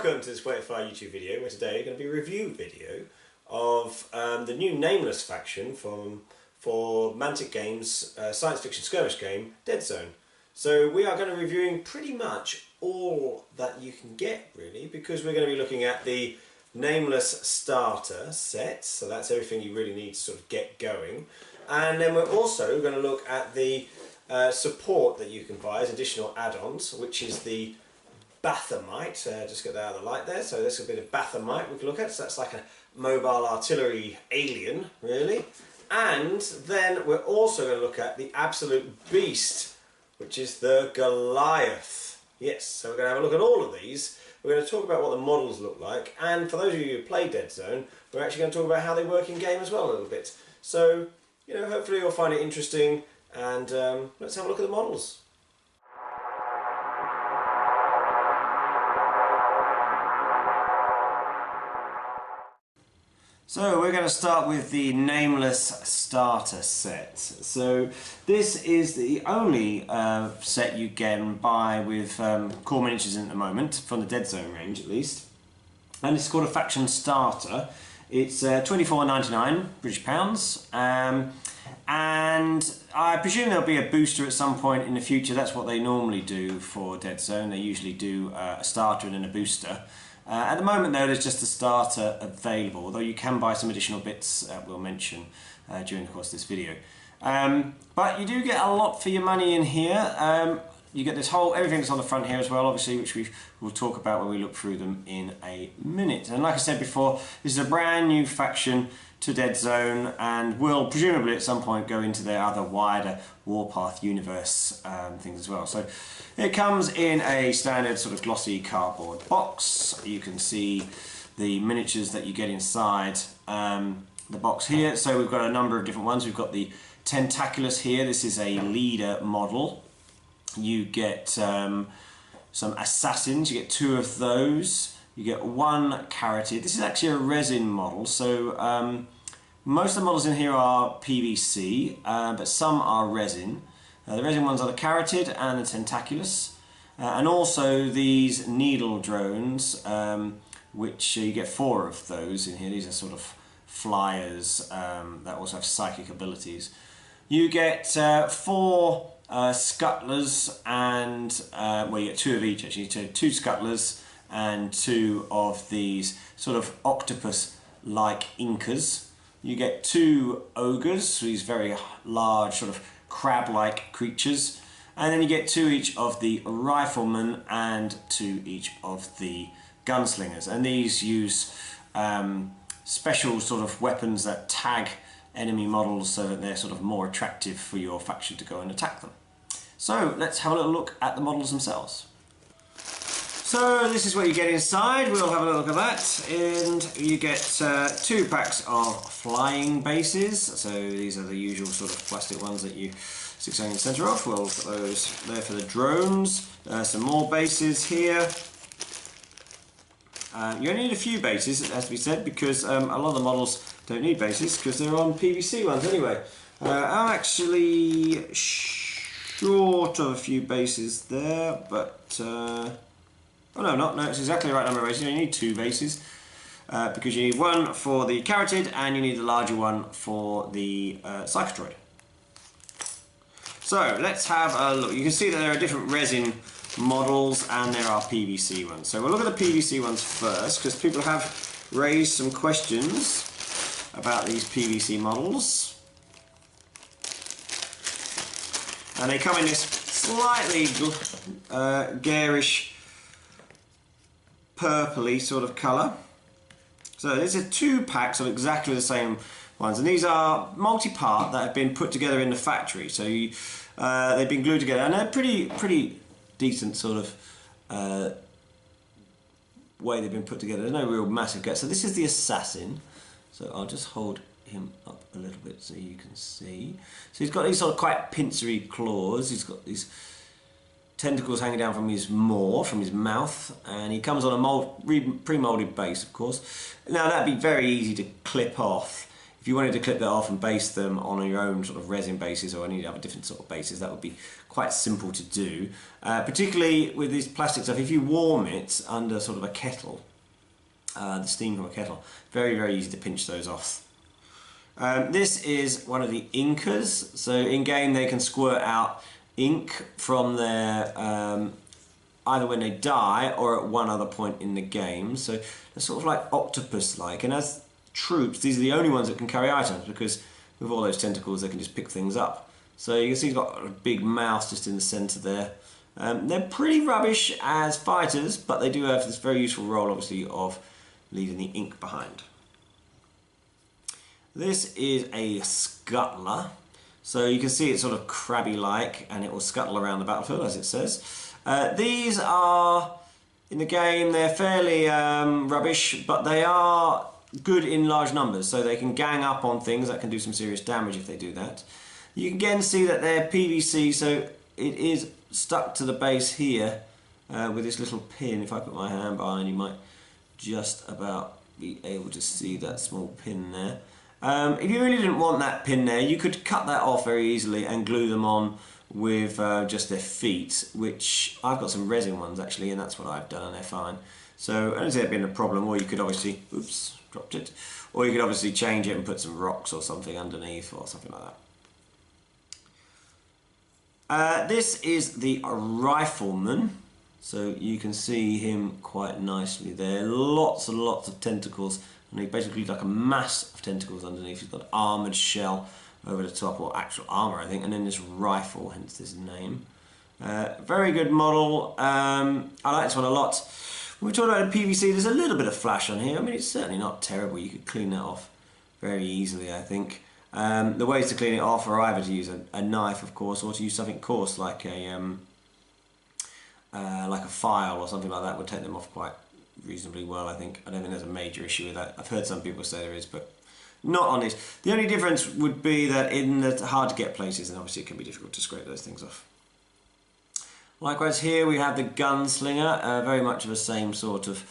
welcome to this Wait Fire YouTube video, where today is going to be a review video of the new Nameless faction for Mantic Games' science fiction skirmish game, Deadzone. So we are going to be reviewing pretty much all that you can get, really, because we're going to be looking at the Nameless starter set, so that's everything you really need to sort of get going. And then we're also going to look at the support that you can buy as additional add-ons, which is the Bathomite. Just get that out of the light there. So there's a bit of Bathomite we can look at. So that's like a mobile artillery alien, really. And then we're also going to look at the absolute beast, which is the Goliath. Yes, so we're going to have a look at all of these. We're going to talk about what the models look like, and for those of you who play Deadzone, we're actually going to talk about how they work in game as well a little bit. So, you know, hopefully you'll find it interesting, and let's have a look at the models. So we're going to start with the Nameless starter set. So this is the only set you can buy with core miniatures at the moment, from the Deadzone range at least. And it's called a faction starter. It's £24.99 British pounds. And I presume there'll be a booster at some point in the future. That's what they normally do for Deadzone. They usually do a starter and then a booster. At the moment though, there's just a starter available, although you can buy some additional bits we'll mention during the course of this video. But you do get a lot for your money in here. You get this whole, everything that's on the front here as well, obviously, which we'll talk about when we look through them in a minute. And like I said before, this is a brand new faction to Deadzone, and will presumably at some point go into their other wider Warpath universe things as well. So it comes in a standard sort of glossy cardboard box. You can see the miniatures that you get inside the box here. So we've got a number of different ones. We've got the Tentaculus here. This is a leader model. You get some assassins. You get 2 of those. You get 1 carotid. This is actually a resin model, so most of the models in here are PVC, but some are resin. The resin ones are the carotid and the tentaculus, and also these needle drones, which you get 4 of those in here. These are sort of flyers that also have psychic abilities. You get 4 scuttlers, and well, you get 2 of each actually. 2 scuttlers and 2 of these sort of octopus-like incas. You get 2 ogres, these very large sort of crab-like creatures, and then you get 2 each of the riflemen and 2 each of the gunslingers. And these use special sort of weapons that tag enemy models so that they're sort of more attractive for your faction to go and attack them. So let's have a little look at the models themselves. So this is what you get inside. We'll have a look at that, and you get 2 packs of flying bases. So these are the usual sort of plastic ones that you stick something in the centre of. We'll put those there for the drones. Some more bases here. You only need a few bases, it has to be said, because a lot of the models don't need bases because they're on PVC ones anyway. I'm actually short of a few bases there, but oh no, not. No, it's exactly the right number of bases. You only need 2 bases because you need 1 for the carotid and you need the larger one for the psychotroid. So let's have a look. You can see that there are different resin models and there are PVC ones. So we'll look at the PVC ones first, because people have raised some questions about these PVC models. And they come in this slightly garish purpley sort of colour. So these are 2 packs of exactly the same ones, and these are multi-part that have been put together in the factory. So they've been glued together, and they're pretty decent sort of way they've been put together. There's no real massive gap. So this is the assassin. So I'll just hold him up a little bit so you can see. So he's got these sort of quite pincery claws. He's got these tentacles hanging down from his maw, from his mouth, and he comes on a pre-moulded base, of course. Now that'd be very easy to clip off if you wanted to clip that off and base them on your own sort of resin bases or any other different sort of bases, that would be quite simple to do. Particularly with these plastic stuff, if you warm it under sort of a kettle, the steam from a kettle, very, very easy to pinch those off. This is one of the inkers. So in game they can squirt out ink from their either when they die or at one other point in the game. So they're sort of like octopus-like, and as troops, these are the only ones that can carry items, because with all those tentacles they can just pick things up. So you can see he's got a big mouth just in the centre there. They're pretty rubbish as fighters, but they do have this very useful role, obviously, of leaving the ink behind. This is a scuttler. So you can see it's sort of crabby-like, and it will scuttle around the battlefield, as it says. These are, in the game, they're fairly rubbish, but they are good in large numbers, so they can gang up on things that can do some serious damage if they do that. You can again see that they're PVC, so it is stuck to the base here with this little pin. If I put my hand behind, you might just about be able to see that small pin there. If you really didn't want that pin there, you could cut that off very easily and glue them on with just their feet, which I've got some resin ones actually, and that's what I've done, and they're fine. So I don't see that being a problem. Or you could obviously, oops, dropped it. Or you could obviously change it and put some rocks or something underneath or something like that. This is the rifleman. So you can see him quite nicely there. Lots and lots of tentacles. And he basically like a mass of tentacles underneath. He's got armoured shell over the top, or actual armour I think, and then this rifle, hence this name. Very good model. I like this one a lot. When we talk about the PVC, there's a little bit of flash on here. I mean, it's certainly not terrible. You could clean that off very easily, I think. The ways to clean it off are either to use a knife, of course, or to use something coarse like a file or something like that would take them off quite reasonably well, I think. I don't think there's a major issue with that. I've heard some people say there is, but not on this. The only difference would be that in the hard to get places, and obviously it can be difficult to scrape those things off. Likewise here we have the gunslinger, very much of the same sort of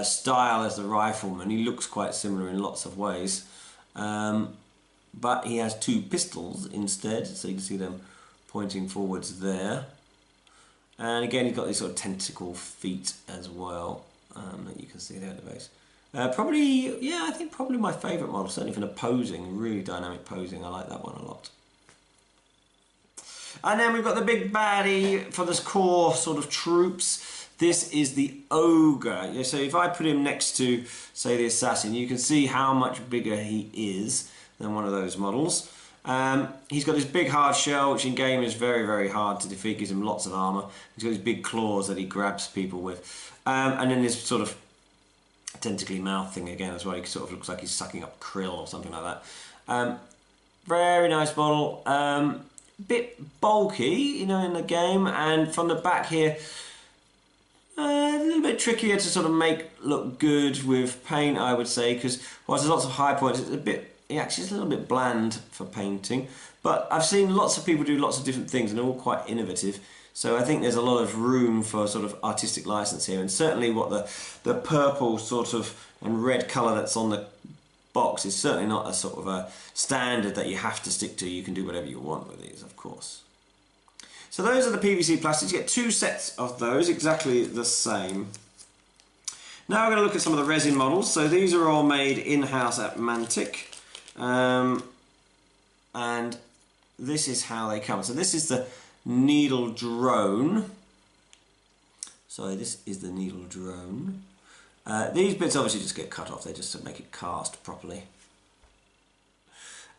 style as the rifleman. He looks quite similar in lots of ways, but he has two pistols instead, so you can see them pointing forwards there. And again, he's got these sort of tentacle feet as well, that you can see there at the base. Probably, yeah, I think probably my favourite model, certainly for the posing, really dynamic posing. I like that one a lot. And then we've got the big baddie for this core sort of troops. This is the ogre. Yeah, so if I put him next to, say, the assassin, you can see how much bigger he is than one of those models. He's got this big hard shell, which in game is very, very hard to defeat, gives him lots of armour. He's got these big claws that he grabs people with. And then this sort of tentacly mouth thing again as well. He sort of looks like he's sucking up krill or something like that. Very nice model. Bit bulky, you know, in the game, and from the back here, a little bit trickier to sort of make look good with paint, I would say, because whilst there's lots of high points, it's a bit, actually it's a little bit bland for painting. But I've seen lots of people do lots of different things, and they're all quite innovative. So I think there's a lot of room for sort of artistic license here, and certainly what the purple sort of and red colour that's on the box is certainly not a sort of a standard that you have to stick to. You can do whatever you want with these, of course. So those are the PVC plastics. You get two sets of those, exactly the same. Now we're going to look at some of the resin models. So these are all made in-house at Mantic. And this is how they come. So this is the needle drone. Sorry, this is the needle drone. These bits obviously just get cut off, they just to make it cast properly.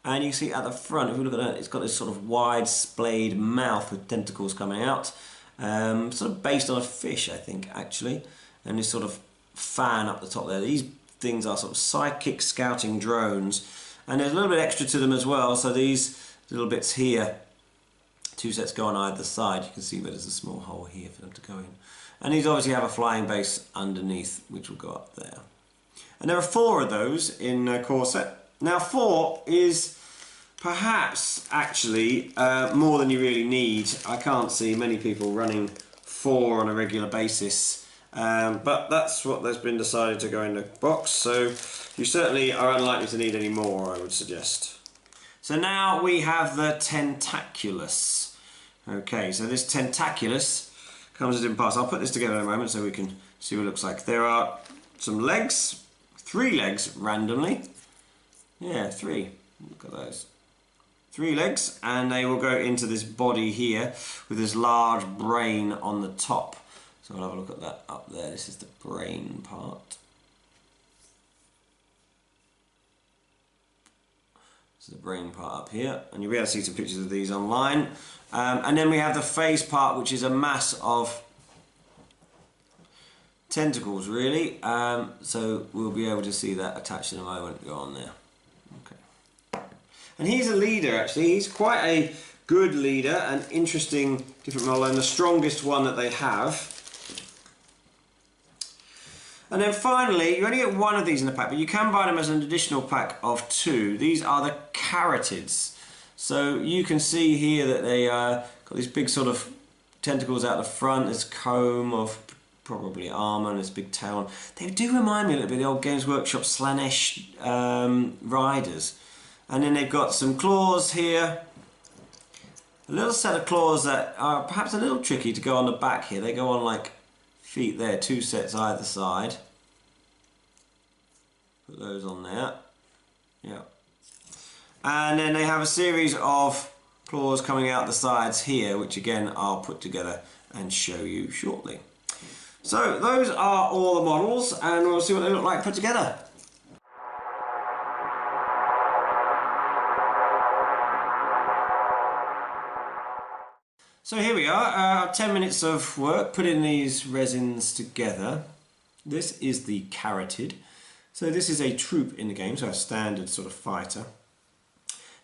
And you can see at the front, if we look at that, it's got this sort of wide splayed mouth with tentacles coming out. Sort of based on a fish, I think, actually. And this sort of fan up the top there. These things are sort of psychic scouting drones. And there's a little bit extra to them as well, so these little bits here, two sets go on either side. You can see where there's a small hole here for them to go in. And these obviously have a flying base underneath, which will go up there. And there are 4 of those in core set. Now 4 is perhaps actually more than you really need. I can't see many people running 4 on a regular basis But that's what has been decided to go in the box, so you certainly are unlikely to need any more, I would suggest. So now we have the Tentaculus. Okay, so this Tentaculus comes in parts. I'll put this together in a moment so we can see what it looks like. There are some legs, 3 legs randomly. Yeah, 3. Look at those. 3 legs, and they will go into this body here with this large brain on the top. So we'll have a look at that up there. This is the brain part. This is the brain part up here, and you'll be able to see some pictures of these online. And then we have the face part, which is a mass of tentacles, really. So we'll be able to see that attached in a moment. Go on there. Okay. And he's a leader, actually. He's quite a good leader, an interesting different model, and the strongest one that they have. And then finally, you only get 1 of these in the pack, but you can buy them as an additional pack of 2. These are the Caratids. So you can see here that they got these big sort of tentacles out the front, this comb of probably armour and this big tail. They do remind me a little bit of the old Games Workshop Slanesh riders. And then they've got some claws here. A little set of claws that are perhaps a little tricky to go on the back here. They go on like feet there, 2 sets either side. Put those on there. Yeah. And then they have a series of claws coming out the sides here, which again I'll put together and show you shortly. So those are all the models, and we'll see what they look like put together. So here we are, 10 minutes of work putting these resins together. This is the Caratid. So this is a troop in the game, so a standard sort of fighter.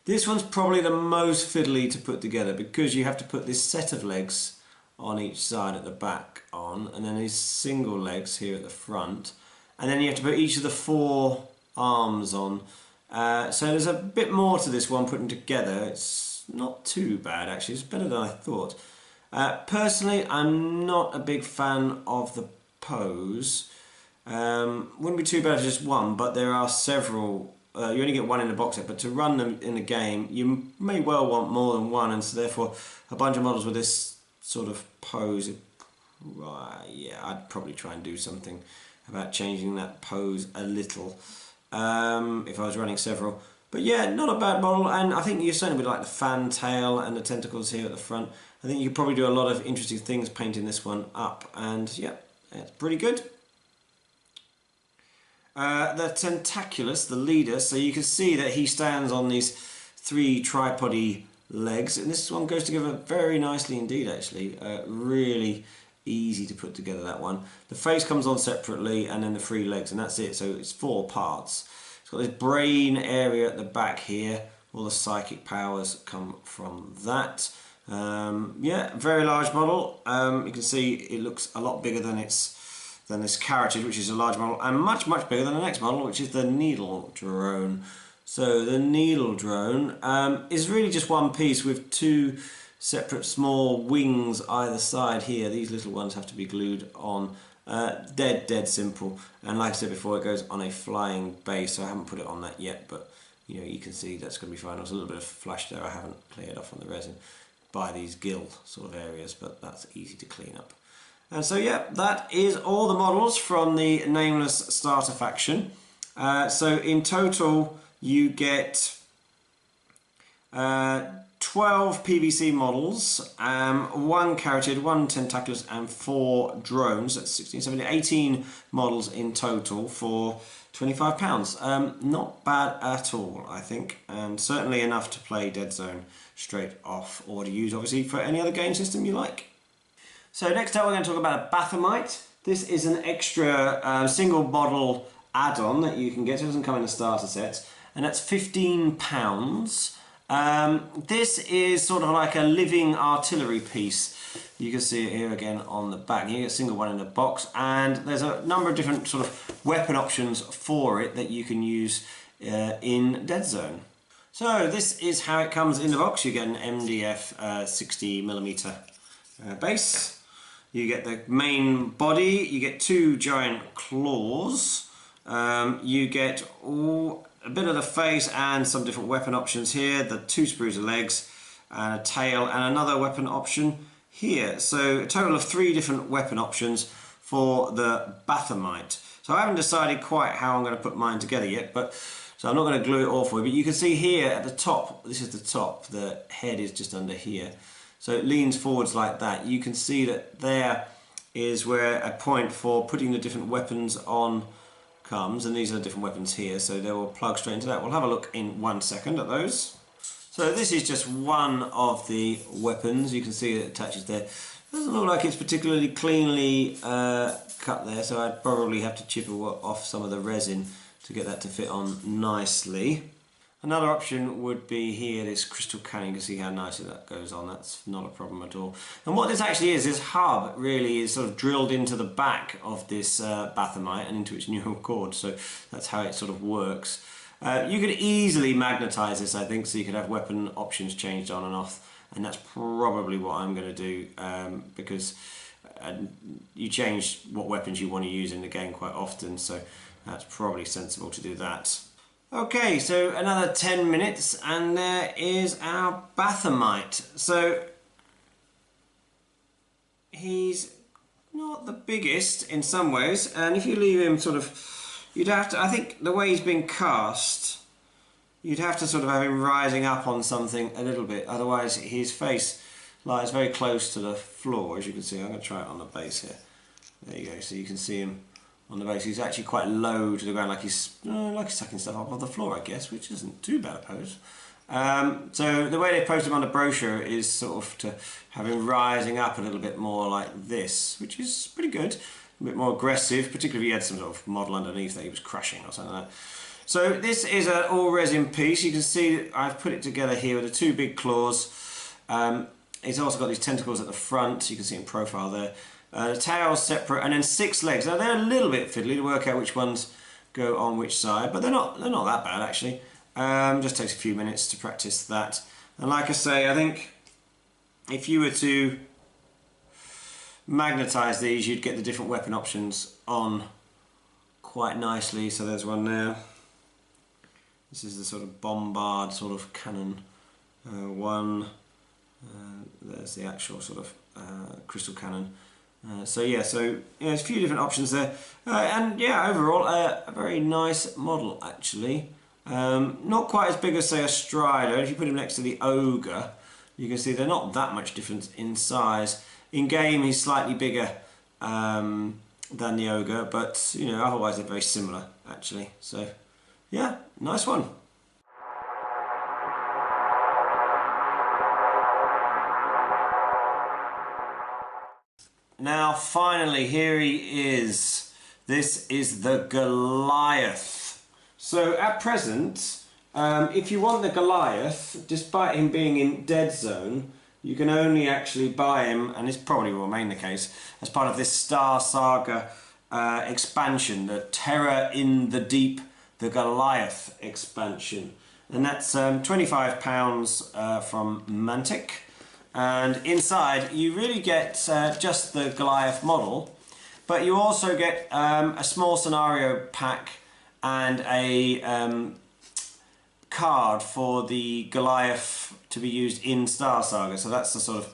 This one's probably the most fiddly to put together because you have to put this set of legs on each side at the back on, and then these single legs here at the front, and then you have to put each of the 4 arms on. So there's a bit more to this one putting together. It's not too bad actually, it's better than I thought. Personally, I'm not a big fan of the pose. Wouldn't be too bad if just 1, but there are several. You only get 1 in the box set, but to run them in the game you may well want more than 1, and so therefore a bunch of models with this sort of pose, yeah, I'd probably try and do something about changing that pose a little if I was running several. But yeah, not a bad model, and I think you certainly would like the fan tail and the tentacles here at the front. I think you could probably do a lot of interesting things painting this one up, and yeah, it's pretty good. The Tentaculus, the leader, so you can see that he stands on these 3 tripody legs, and this one goes together very nicely indeed actually. Really easy to put together, that one. The face comes on separately, and then the 3 legs, and that's it, so it's 4 parts. It's got this brain area at the back here, all the psychic powers come from that. Yeah, very large model. You can see it looks a lot bigger than this Caratid, which is a large model, and much bigger than the next model, which is the Needle Drone. So the Needle Drone is really just one piece with 2 separate small wings either side here. These little ones have to be glued on. Dead simple, and like I said before, it goes on a flying base, so I haven't put it on that yet, but you know, you can see that's going to be fine. There's a little bit of flash there I haven't cleared off on the resin by these gill sort of areas, but that's easy to clean up. And so yeah, that is all the models from the Nameless starter faction. So in total you get 12 PVC models, 1 Caratid, 1 Tentaculus and 4 drones. That's 16, 17, 18 models in total for £25. Not bad at all, I think, and certainly enough to play Deadzone straight off, or to use obviously for any other game system you like. So next up we're going to talk about a Bathomite. This is an extra single model add-on that you can get. It doesn't come in the starter sets, and that's £15. This is sort of like a living artillery piece. You can see it here again on the back. You get a single one in the box, and there's a number of different sort of weapon options for it that you can use in Deadzone. So this is how it comes in the box. You get an MDF 60mm base. You get the main body, you get 2 giant claws, you get a bit of the face and some different weapon options here, the 2 sprues of legs and a tail and another weapon option here. So a total of 3 different weapon options for the Bathomite. So I haven't decided quite how I'm going to put mine together yet, but so I'm not going to glue it all for you, but you can see here at the top, this is the top, the head is just under here. So it leans forwards like that. You can see that there is where a point for putting the different weapons on comes, and these are different weapons here, so they will plug straight into that. We'll have a look in 1 second at those. So this is just one of the weapons. You can see it attaches there. Doesn't look like it's particularly cleanly cut there, so I'd probably have to chip off some of the resin to get that to fit on nicely. Another option would be here, this crystal cannon. You can see how nicely that goes on. That's not a problem at all. And what this actually is, this hub really is sort of drilled into the back of this Bathomite and into its neural cord. So that's how it sort of works. You could easily magnetize this, I think, so you could have weapon options changed on and off. And that's probably what I'm going to do because you change what weapons you want to use in the game quite often. So that's probably sensible to do that. Okay, so another 10 minutes and there is our Bathomite. So he's not the biggest in some ways, and if you leave him sort of, you'd have to, I think the way he's been cast, you'd have to sort of have him rising up on something a little bit, otherwise his face lies very close to the floor, as you can see. I'm going to try it on the base here. There you go, so you can see him on the base. He's actually quite low to the ground, like he's sucking stuff up off the floor, I guess, which isn't too bad a pose. So the way they posed him on the brochure is sort of to have him rising up a little bit more like this, which is pretty good, a bit more aggressive, particularly if you had some sort of model underneath that he was crushing or something like that. So this is an all resin piece. You can see I've put it together here with the 2 big claws. It's also got these tentacles at the front, you can see in profile there. The tail's separate, and then 6 legs. Now they're a little bit fiddly to work out which ones go on which side, but they're not that bad actually. Just takes a few minutes to practice that. And like I say, I think if you were to magnetize these, you'd get the different weapon options on quite nicely. So there's one there. This is the sort of bombard sort of cannon one. There's the actual sort of crystal cannon. So yeah, there's a few different options there, and yeah, overall a very nice model actually. Not quite as big as say a Strider. If you put him next to the Ogre, you can see they're not that much different in size. In game he's slightly bigger than the Ogre, but you know, otherwise they're very similar actually. So yeah, nice one. Now finally, here he is. This is the Goliath. So at present, if you want the Goliath, despite him being in Deadzone, you can only actually buy him, and this probably will remain the case, as part of this Star Saga expansion, the Terror in the Deep, the Goliath expansion. And that's £25 from Mantic. And inside you really get just the Goliath model, but you also get a small scenario pack and a card for the Goliath to be used in Star Saga. So that's the sort of,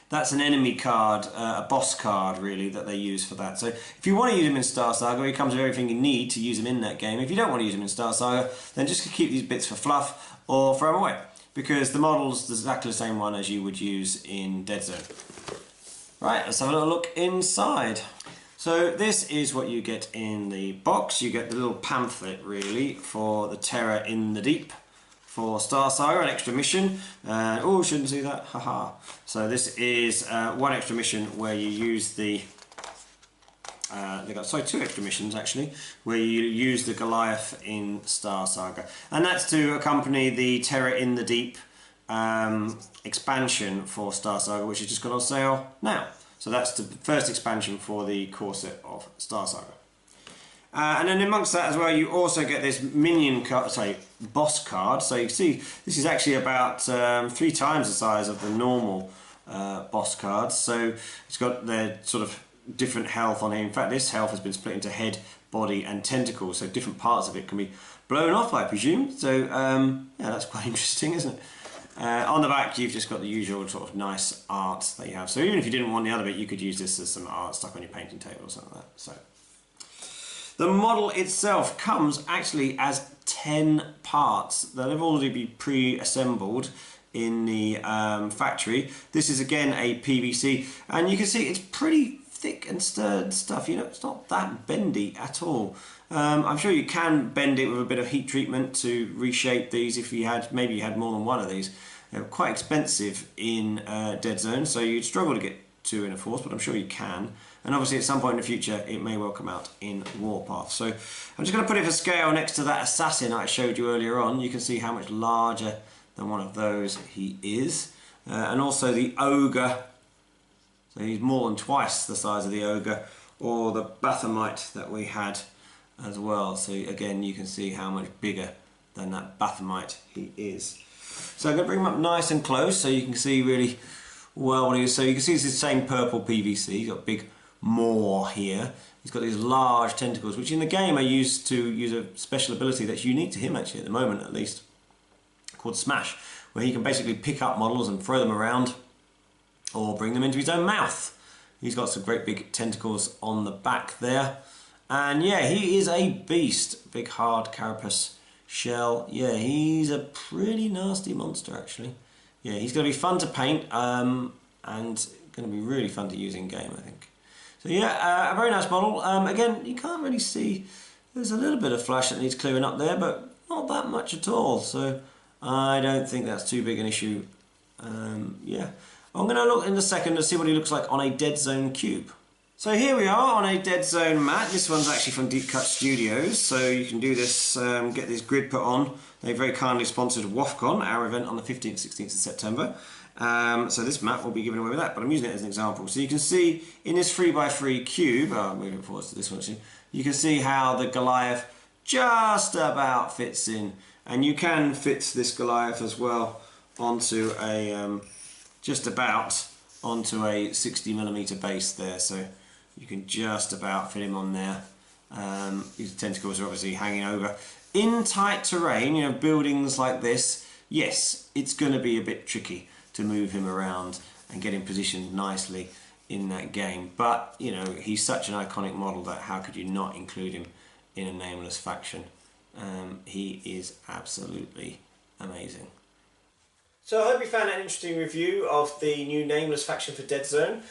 that's an enemy card, a boss card really, that they use for that. So if you want to use him in Star Saga, he comes with everything you need to use him in that game. If you don't want to use him in Star Saga, then just keep these bits for fluff or throw them away, because the model's exactly the same one as you would use in Deadzone. Right, let's have a little look inside. So this is what you get in the box. You get the little pamphlet really for the Terror in the Deep for Star Saga, an extra mission. Oh, shouldn't see that, haha. So this is one extra mission where you use the they got, sorry, 2 extra missions actually, where you use the Goliath in Star Saga, and that's to accompany the Terror in the Deep expansion for Star Saga, which has just got on sale now. So that's the first expansion for the core set of Star Saga. And then amongst that as well, you also get this minion card, sorry, boss card. So you can see this is actually about 3 times the size of the normal boss cards. So it's got their sort of different health on here. In fact, this health has been split into head, body and tentacles, so different parts of it can be blown off, I presume. So yeah, that's quite interesting, isn't it? On the back you've just got the usual sort of nice art that you have. So even if you didn't want the other bit, you could use this as some art stuck on your painting table or something like that. So the model itself comes actually as 10 parts that have already been pre-assembled in the factory. This is again a PVC, and you can see it's pretty thick and sturdy stuff. You know, it's not that bendy at all. I'm sure you can bend it with a bit of heat treatment to reshape these if you had, maybe you had more than one of these. They're quite expensive in Deadzone, so you'd struggle to get 2 in a force, but I'm sure you can. And obviously at some point in the future it may well come out in Warpath. So I'm just going to put it for scale next to that assassin I showed you earlier on. You can see how much larger than one of those he is. And also the ogre. So he's more than twice the size of the ogre, or the Bathomite that we had as well. So again, you can see how much bigger than that Bathomite he is. So I'm going to bring him up nice and close so you can see really well what he is. So you can see it's the same purple PVC. He's got a big maw here. He's got these large tentacles, which in the game are used to use a special ability that's unique to him actually at the moment at least, called Smash, where he can basically pick up models and throw them around or bring them into his own mouth. He's got some great big tentacles on the back there. And yeah, he is a beast. Big hard carapace shell. Yeah, he's a pretty nasty monster actually. Yeah, he's going to be fun to paint and going to be really fun to use in game, I think. So yeah, a very nice model. Again, you can't really see, there's a little bit of flash that needs clearing up there, but not that much at all. So I don't think that's too big an issue. Yeah. I'm going to look in a second to see what he looks like on a Deadzone cube. So here we are on a Deadzone mat. This one's actually from Deep Cut Studios, so you can do this, get this grid put on. They very kindly sponsored WAFCON, our event on the 15th, 16th of September. So this mat will be given away with that, but I'm using it as an example. So you can see in this 3x3 cube, I'll move it forward to this one actually, you can see how the Goliath just about fits in. And you can fit this Goliath as well onto a, just about onto a 60mm base there. So you can just about fit him on there. His tentacles are obviously hanging over. In tight terrain, you know, buildings like this, yes, it's going to be a bit tricky to move him around and get him positioned nicely in that game. But, you know, he's such an iconic model that how could you not include him in a Nameless faction? He is absolutely amazing. So I hope you found that an interesting review of the new Nameless faction for Deadzone.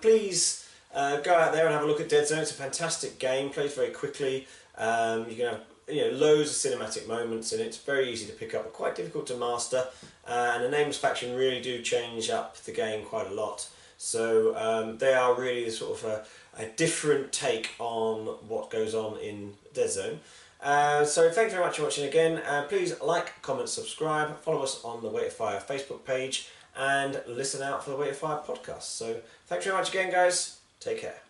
Please go out there and have a look at Deadzone. It's a fantastic game, plays very quickly. You can have loads of cinematic moments in it. It's very easy to pick up, but quite difficult to master. And the Nameless faction really do change up the game quite a lot. So they are really sort of a different take on what goes on in Deadzone. So thanks very much for watching again. Please like, comment, subscribe, follow us on the Weight of Fire Facebook page, and listen out for the Weight of Fire podcast. So thanks very much again, guys. Take care.